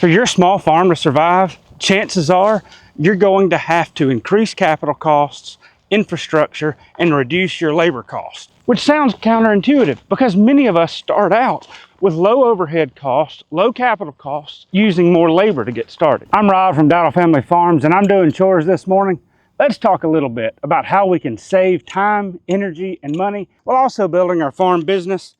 For your small farm to survive, chances are you're going to have to increase capital costs, infrastructure, and reduce your labor costs. Which sounds counterintuitive because many of us start out with low overhead costs, low capital costs, using more labor to get started. I'm Rod from Dowdle Family Farms and I'm doing chores this morning. Let's talk a little bit about how we can save time, energy, and money while also building our farm business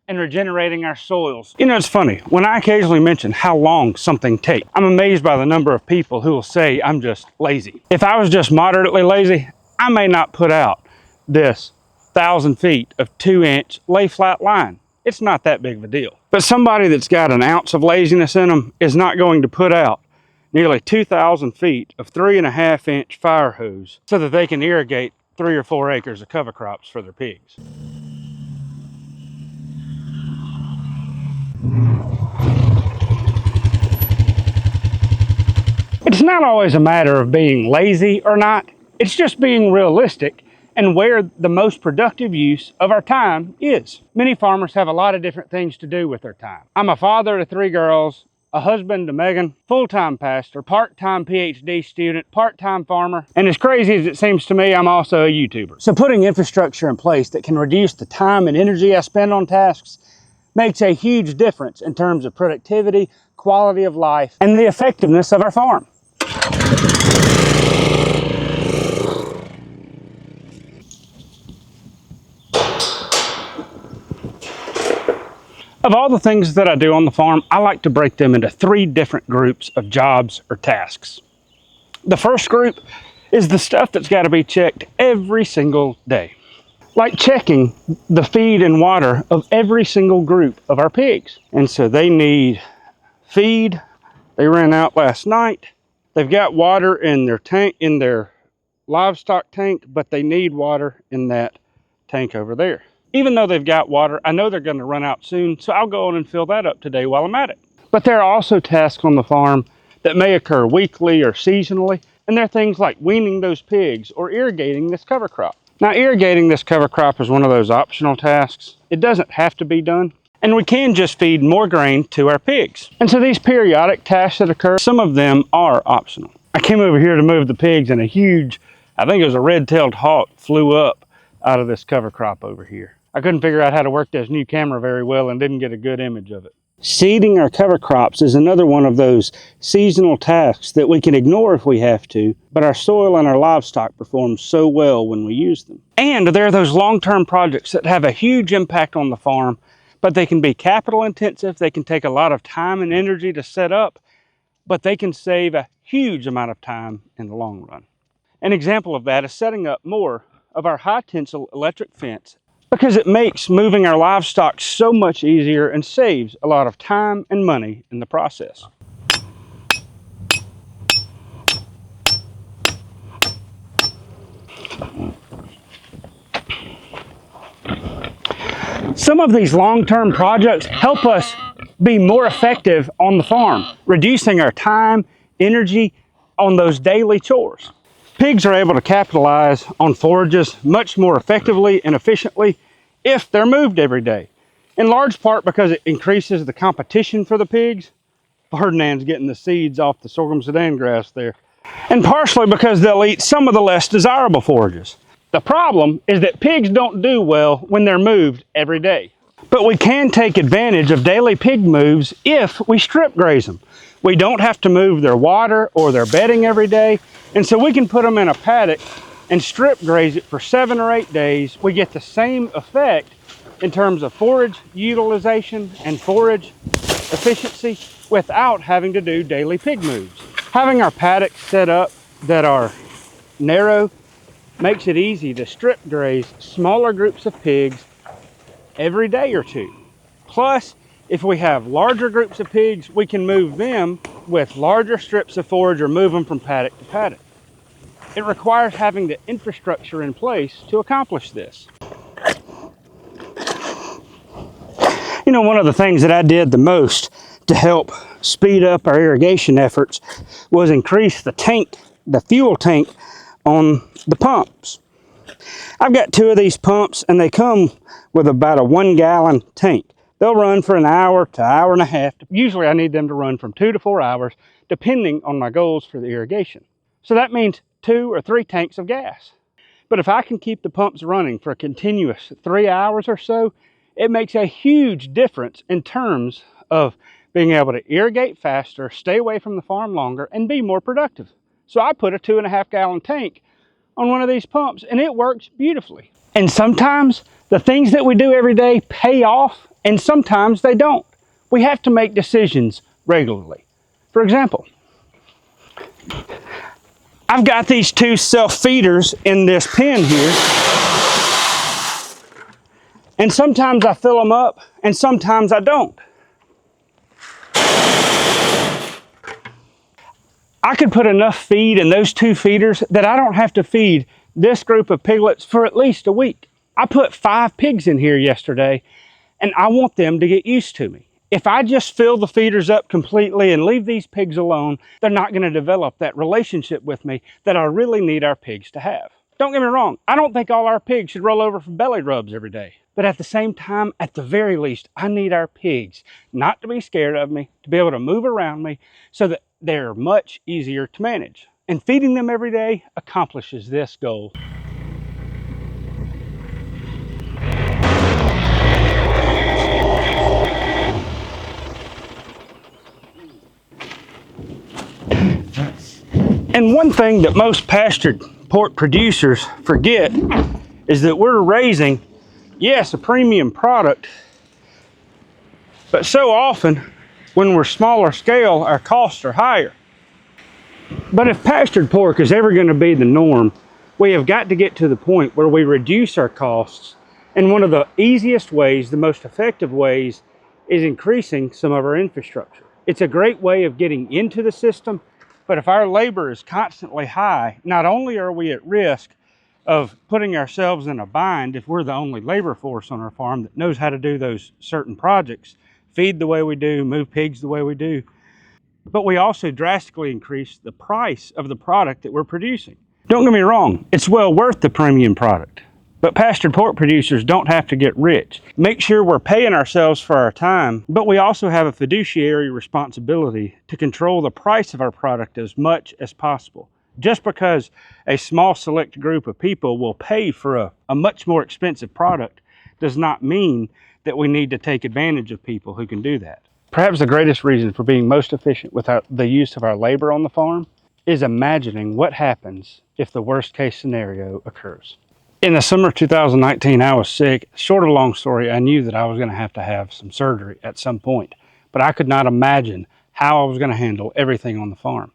and regenerating our soils. You know, it's funny, when I occasionally mention how long something takes, I'm amazed by the number of people who will say I'm just lazy. If I was just moderately lazy, I may not put out this 1,000 feet of 2-inch lay flat line. It's not that big of a deal. But somebody that's got an ounce of laziness in them is not going to put out nearly 2,000 feet of 3.5-inch fire hose so that they can irrigate 3 or 4 acres of cover crops for their pigs. It's not always a matter of being lazy or not. It's just being realistic and where the most productive use of our time is. Many farmers have a lot of different things to do with their time. I'm a father to 3 girls, a husband to Megan, full-time pastor, part-time PhD student, part-time farmer, and as crazy as it seems to me, I'm also a YouTuber. So putting infrastructure in place that can reduce the time and energy I spend on tasks makes a huge difference in terms of productivity, quality of life, and the effectiveness of our farm. Of all the things that I do on the farm, I like to break them into 3 different groups of jobs or tasks. The first group is the stuff that's got to be checked every single day, like checking the feed and water of every single group of our pigs. And so they need feed. They ran out last night. They've got water in their tank, in their livestock tank, but they need water in that tank over there. Even though they've got water, I know they're going to run out soon, so I'll go on and fill that up today while I'm at it. But there are also tasks on the farm that may occur weekly or seasonally, and they're things like weaning those pigs or irrigating this cover crop. Now, irrigating this cover crop is one of those optional tasks. It doesn't have to be done, and we can just feed more grain to our pigs. And so these periodic tasks that occur, some of them are optional. I came over here to move the pigs and a huge, I think it was a red-tailed hawk, flew up out of this cover crop over here. I couldn't figure out how to work this new camera very well and didn't get a good image of it. Seeding our cover crops is another one of those seasonal tasks that we can ignore if we have to, but our soil and our livestock perform so well when we use them. And there are those long-term projects that have a huge impact on the farm, but they can be capital intensive, they can take a lot of time and energy to set up, but they can save a huge amount of time in the long run. An example of that is setting up more of our high tensile electric fence, because it makes moving our livestock so much easier and saves a lot of time and money in the process. Some of these long-term projects help us be more effective on the farm, reducing our time, energy on those daily chores. Pigs are able to capitalize on forages much more effectively and efficiently if they're moved every day, in large part because it increases the competition for the pigs. Ferdinand's getting the seeds off the sorghum sudan grass there. And partially because they'll eat some of the less desirable forages. The problem is that pigs don't do well when they're moved every day. But we can take advantage of daily pig moves if we strip graze them. We don't have to move their water or their bedding every day, and so we can put them in a paddock and strip graze it for 7 or 8 days. We get the same effect in terms of forage utilization and forage efficiency without having to do daily pig moves. Having our paddocks set up that are narrow makes it easy to strip graze smaller groups of pigs every day or 2. Plus, if we have larger groups of pigs, we can move them with larger strips of forage or move them from paddock to paddock. It requires having the infrastructure in place to accomplish this. You know, one of the things that I did the most to help speed up our irrigation efforts was increase the fuel tank on the pumps. I've got 2 of these pumps and they come with about a 1-gallon tank. They'll run for an hour to hour and a half. Usually I need them to run from 2 to 4 hours, depending on my goals for the irrigation. So that means 2 or 3 tanks of gas. But if I can keep the pumps running for a continuous 3 hours or so, it makes a huge difference in terms of being able to irrigate faster, stay away from the farm longer, and be more productive. So I put a 2.5 gallon tank on one of these pumps, and it works beautifully. And sometimes the things that we do every day pay off, and sometimes they don't. We have to make decisions regularly. For example, I've got these 2 self-feeders in this pen here, and sometimes I fill them up and sometimes I don't. I could put enough feed in those 2 feeders that I don't have to feed this group of piglets for at least a week. I put 5 pigs in here yesterday, and I want them to get used to me. If I just fill the feeders up completely and leave these pigs alone, they're not going to develop that relationship with me that I really need our pigs to have. Don't get me wrong, I don't think all our pigs should roll over for belly rubs every day. But at the same time, at the very least, I need our pigs not to be scared of me, to be able to move around me so that they're much easier to manage. And feeding them every day accomplishes this goal. And one thing that most pastured pork producers forget is that we're raising, yes, a premium product, but so often when we're smaller scale, our costs are higher. But if pastured pork is ever going to be the norm, we have got to get to the point where we reduce our costs. And one of the easiest ways, the most effective ways, is increasing some of our infrastructure. It's a great way of getting into the system, but if our labor is constantly high, not only are we at risk of putting ourselves in a bind if we're the only labor force on our farm that knows how to do those certain projects, feed the way we do, move pigs the way we do, but we also drastically increase the price of the product that we're producing. Don't get me wrong, it's well worth the premium product, but pastured pork producers don't have to get rich. Make sure we're paying ourselves for our time, but we also have a fiduciary responsibility to control the price of our product as much as possible. Just because a small select group of people will pay for a much more expensive product does not mean that we need to take advantage of people who can do that. Perhaps the greatest reason for being most efficient with the use of our labor on the farm is imagining what happens if the worst case scenario occurs. In the summer of 2019, I was sick. Short of long story, I knew that I was going to have some surgery at some point, but I could not imagine how I was going to handle everything on the farm.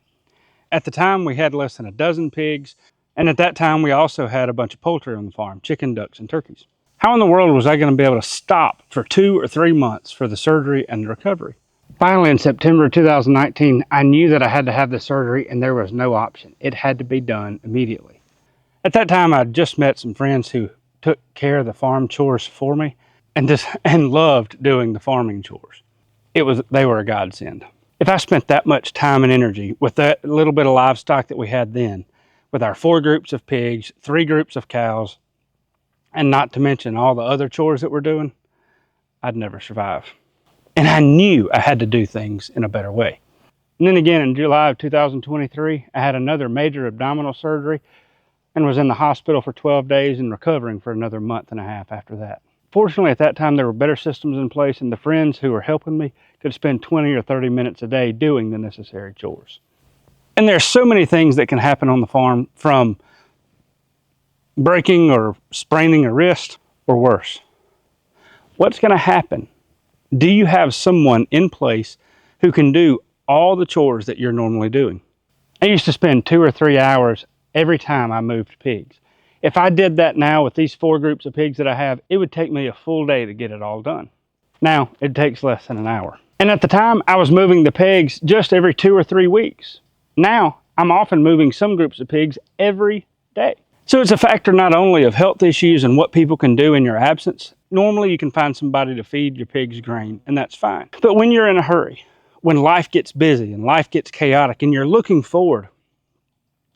At the time, we had less than a dozen pigs, and at that time, we also had a bunch of poultry on the farm, chicken, ducks, and turkeys. How in the world was I going to be able to stop for 2 or 3 months for the surgery and the recovery? Finally, in September 2019, I knew that I had to have the surgery, and there was no option. It had to be done immediately. At that time, I'd just met some friends who took care of the farm chores for me and loved doing the farming chores. They were a godsend. If I spent that much time and energy with that little bit of livestock that we had then, with our 4 groups of pigs, 3 groups of cows, and not to mention all the other chores that we're doing, I'd never survive. And I knew I had to do things in a better way. And then again, in July of 2023, I had another major abdominal surgery and was in the hospital for 12 days and recovering for another month and a half after that. Fortunately, at that time, there were better systems in place, and the friends who were helping me could spend 20 or 30 minutes a day doing the necessary chores. And there's so many things that can happen on the farm, from breaking or spraining a wrist or worse. What's going to happen? Do you have someone in place who can do all the chores that you're normally doing? I used to spend 2 or 3 hours every time I moved pigs. If I did that now with these 4 groups of pigs that I have, it would take me a full day to get it all done. Now, it takes less than an hour. And at the time, I was moving the pigs just every 2 or 3 weeks. Now, I'm often moving some groups of pigs every day. So it's a factor not only of health issues and what people can do in your absence. Normally, you can find somebody to feed your pigs grain, and that's fine. But when you're in a hurry, when life gets busy and life gets chaotic, and you're looking forward,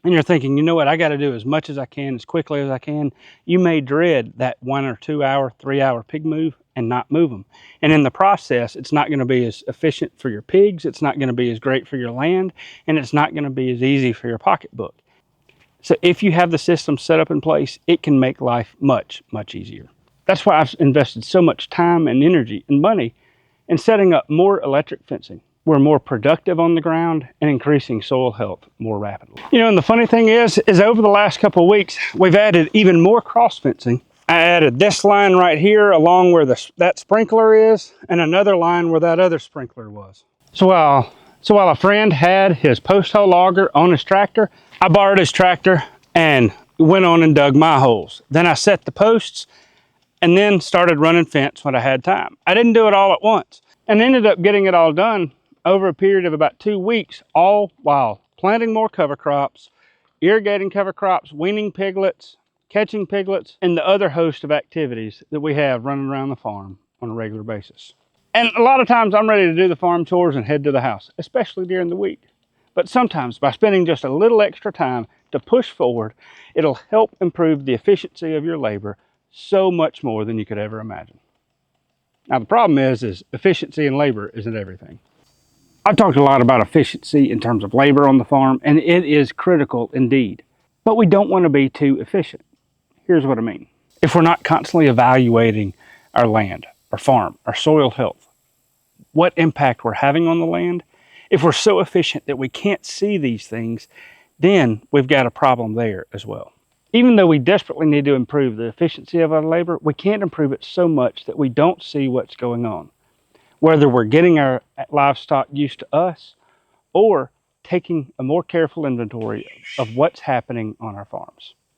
and you're thinking, you know what, I got to do as much as I can, as quickly as I can, you may dread that 1 or 2 hour, 3 hour pig move, and not move them. And in the process, it's not going to be as efficient for your pigs, it's not going to be as great for your land, and it's not going to be as easy for your pocketbook. So if you have the system set up in place, it can make life much, much easier. That's why I've invested so much time and energy and money in setting up more electric fencing. We're more productive on the ground and increasing soil health more rapidly. You know, and the funny thing is over the last couple of weeks, we've added even more cross fencing. I added this line right here along where that sprinkler is, and another line where that other sprinkler was. So while a friend had his post hole auger on his tractor, I borrowed his tractor and went on and dug my holes. Then I set the posts and then started running fence when I had time. I didn't do it all at once and ended up getting it all done over a period of about 2 weeks, all while planting more cover crops, irrigating cover crops, weaning piglets, catching piglets, and the other host of activities that we have running around the farm on a regular basis. And a lot of times I'm ready to do the farm chores and head to the house, especially during the week. But sometimes by spending just a little extra time to push forward, it'll help improve the efficiency of your labor so much more than you could ever imagine. Now the problem is efficiency in labor isn't everything. I've talked a lot about efficiency in terms of labor on the farm, and it is critical indeed. But we don't want to be too efficient. Here's what I mean. If we're not constantly evaluating our land, our farm, our soil health, what impact we're having on the land, if we're so efficient that we can't see these things, then we've got a problem there as well. Even though we desperately need to improve the efficiency of our labor, we can't improve it so much that we don't see what's going on. Whether we're getting our livestock used to us or taking a more careful inventory of what's happening on our farms.